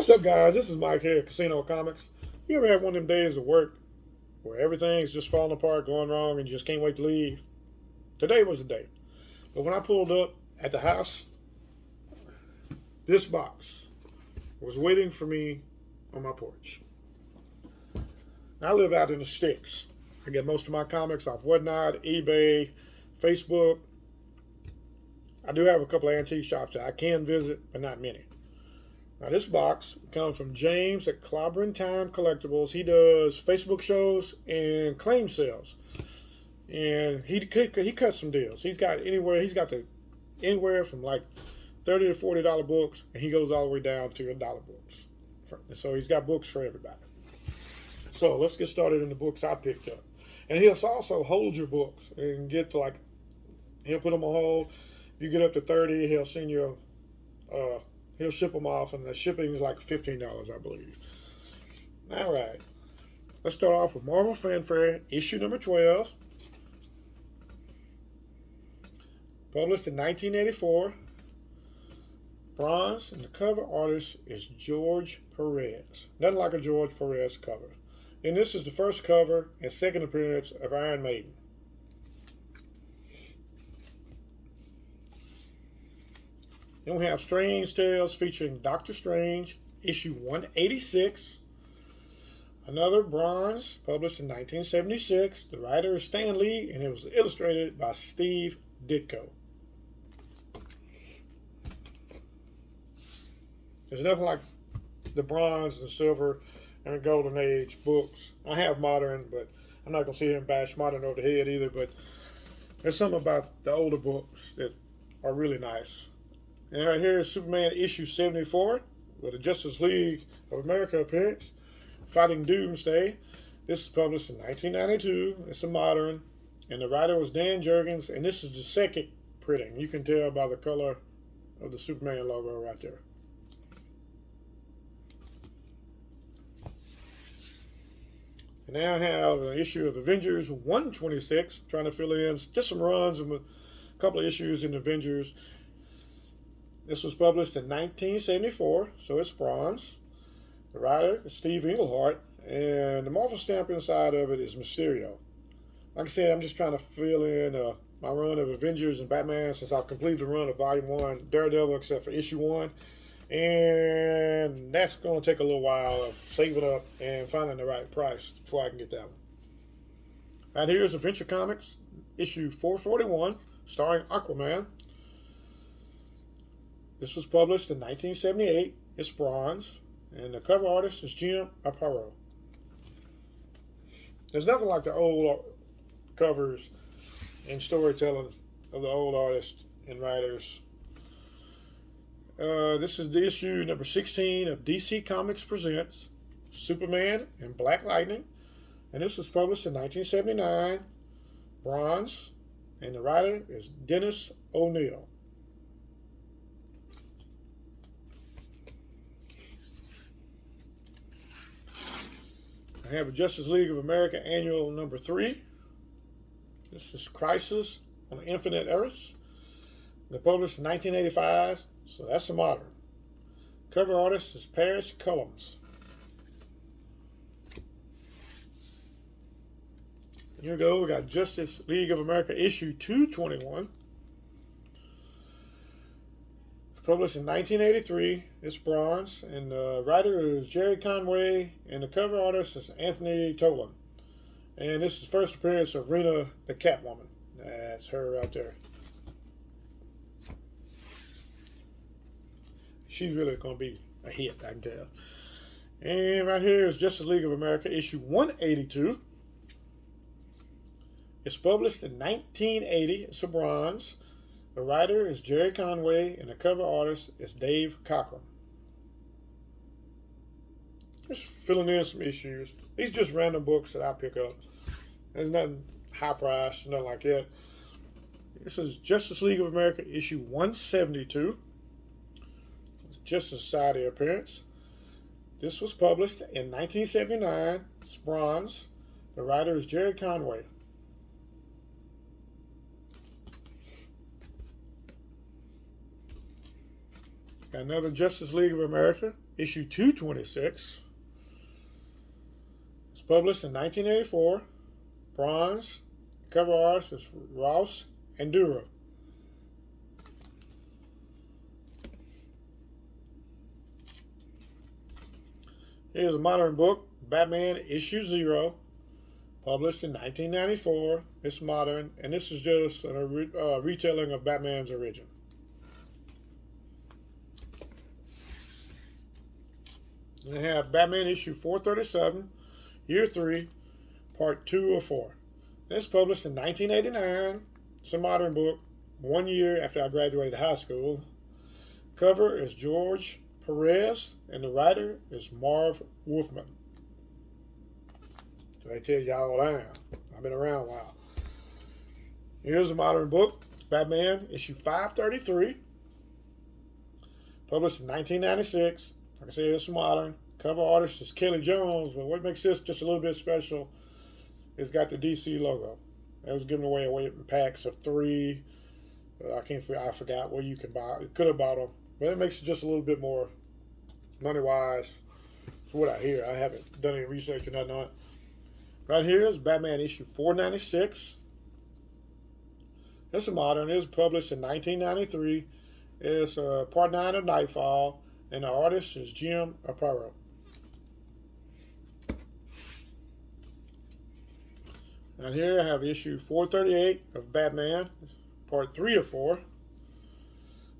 What's up, guys? This is Mike here at Casino Comics. You ever had one of them days of work where everything's just falling apart, going wrong, and you just can't wait to leave? Today was the day. But when I pulled up at the house, this box was waiting for me on my porch. I live out in the sticks. I get most of my comics off Whatnot, eBay, Facebook. I do have a couple of antique shops that I can visit, but not many. Now, this box comes from James at Clobbering Time Collectibles. He does Facebook shows and claim sales, and he cuts some deals. He's got anywhere from like $30 to $40 books, and he goes all the way down to $1 books. So he's got books for everybody. So let's get started in the books I picked up, and he'll also hold your books and get to he'll put them on hold. If you get up to 30, he'll send you he'll ship them off, and the shipping is like $15, I believe. All right. Let's start off with Marvel Fanfare, issue number 12. Published in 1984. Bronze, and the cover artist is George Perez. Nothing like a George Perez cover. And this is the first cover and second appearance of Iron Maiden. Then we have Strange Tales featuring Doctor Strange, issue 186. Another bronze, published in 1976. The writer is Stan Lee, and it was illustrated by Steve Ditko. There's nothing like the bronze, the silver, and the golden age books. I have modern, but I'm not going to sit here and bash modern over the head either, but there's something about the older books that are really nice. And right here is Superman issue 74 with a Justice League of America appearance, fighting Doomsday. This is published in 1992. It's a modern, and the writer was Dan Jurgens, and this is the second printing. You can tell by the color of the Superman logo right there. And now I have an issue of Avengers 126, trying to fill in just some runs of a couple of issues in Avengers. This was published in 1974, so it's bronze. The writer is Steve Englehart, and the Marvel stamp inside of it is Mysterio. Like I said, I'm just trying to fill in my run of Avengers and Batman since I've completed the run of Volume 1, Daredevil, except for issue 1. And that's going to take a little while of saving up and finding the right price before I can get that one. Right here is Adventure Comics, issue 441, starring Aquaman. This was published in 1978. It's bronze, and the cover artist is Jim Aparo. There's nothing like the old covers and storytelling of the old artists and writers. This is the issue number 16 of DC Comics Presents Superman and Black Lightning, and this was published in 1979. Bronze, and the writer is Dennis O'Neil. I have a Justice League of America annual number 3. This is Crisis on Infinite Earths. They're published in 1985, so that's a modern. Cover artist is Paris Cullums. Here we go. We got Justice League of America issue 221. Published in 1983. It's bronze, and the writer is Jerry Conway, and the cover artist is Anthony Tolan. And this is the first appearance of Rena the Catwoman. That's her right there. She's really going to be a hit, I can tell. And right here is Justice League of America issue 182. It's published in 1980. It's a bronze. The writer is Jerry Conway, and the cover artist is Dave Cockrum. Just filling in some issues. These are just random books that I pick up. There's nothing high priced, nothing like that. This is Justice League of America issue 172. Justice Society appearance. This was published in 1979. It's bronze. The writer is Jerry Conway. Another Justice League of America, issue 226. It's published in 1984. Bronze. Cover artist is Ross Andura. Here's a modern book, Batman issue 0, published in 1994. It's modern, and this is just a retelling of Batman's origin. And they have Batman issue 437, year 3, part 2 of 4. It's published in 1989. It's a modern book, 1 year after I graduated high school. Cover is George Perez, and the writer is Marv Wolfman. So I tell y'all I am. I've been around a while. Here's a modern book, Batman issue 533, published in 1996. Like I said, it's modern. Cover artist is Kelly Jones, but what makes this just a little bit special is got the DC logo. It was given away in packs of 3. I forgot where you can buy. You could have bought them, but it makes it just a little bit more money-wise. That's what I hear. I haven't done any research or nothing on it. Right here is Batman issue 496. It's a modern. It was published in 1993. It's part 9 of Nightfall, and the artist is Jim Aparo. And here I have issue 438 of Batman, part 3 of 4.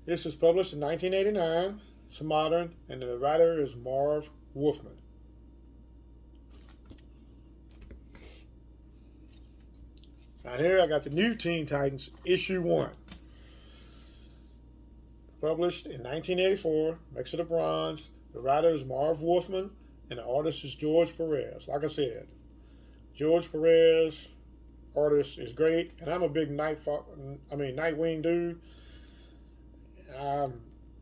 This is published in 1989. It's modern, and the writer is Marv Wolfman. Now here I got the new Teen Titans issue 1. Published in 1984. Makes it a bronze. The writer is Marv Wolfman, and the artist is George Perez. Like I said, George Perez, artist, is great, and I'm a big Nightwing dude.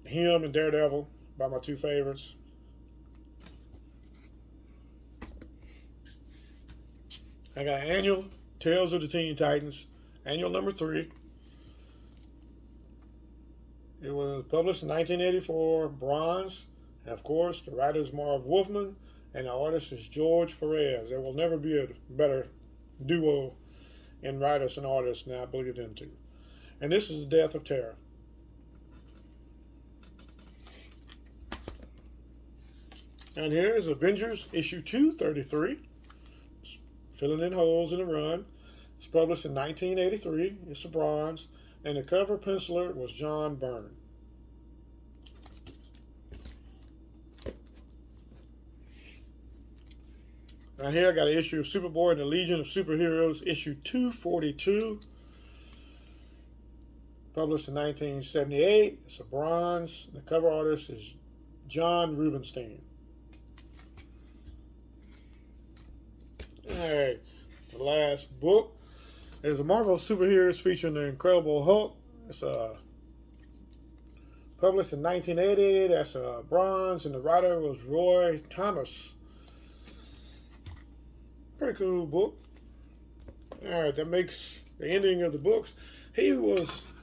Him and Daredevil by my 2 favorites. I got annual Tales of the Teen Titans, annual number 3. It was published in 1984, bronze, and of course the writer is Marv Wolfman, and the artist is George Perez. There will never be a better duo in writers and artists than I believe them to. And this is the Death of Terra. And here is Avengers issue 233. Filling in holes in the run. It's published in 1983. It's a bronze. And the cover penciler was John Byrne. Now here I got an issue of Superboy and the Legion of Superheroes, issue 242. Published in 1978. It's a bronze. The cover artist is John Rubinstein. Alright, the last book is a Marvel Superheroes featuring the Incredible Hulk. It's published in 1980. That's a bronze, and the writer was Roy Thomas. Pretty cool book. Alright, that makes the ending of the books. He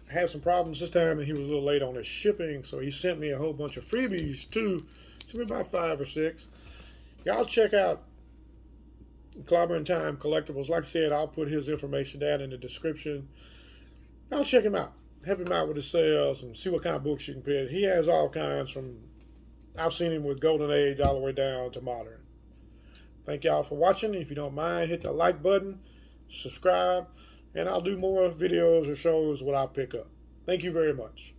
had some problems this time, and he was a little late on his shipping, so he sent me a whole bunch of freebies too. To me about 5 or 6. Y'all check out Clobber in Time Collectibles. Like I said, I'll put his information down in the description. I'll check him out. Help him out with his sales and see what kind of books you can pick. He has all kinds from, I've seen him with Golden Age all the way down to modern. Thank y'all for watching. If you don't mind, hit the like button, subscribe, and I'll do more videos or shows what I pick up. Thank you very much.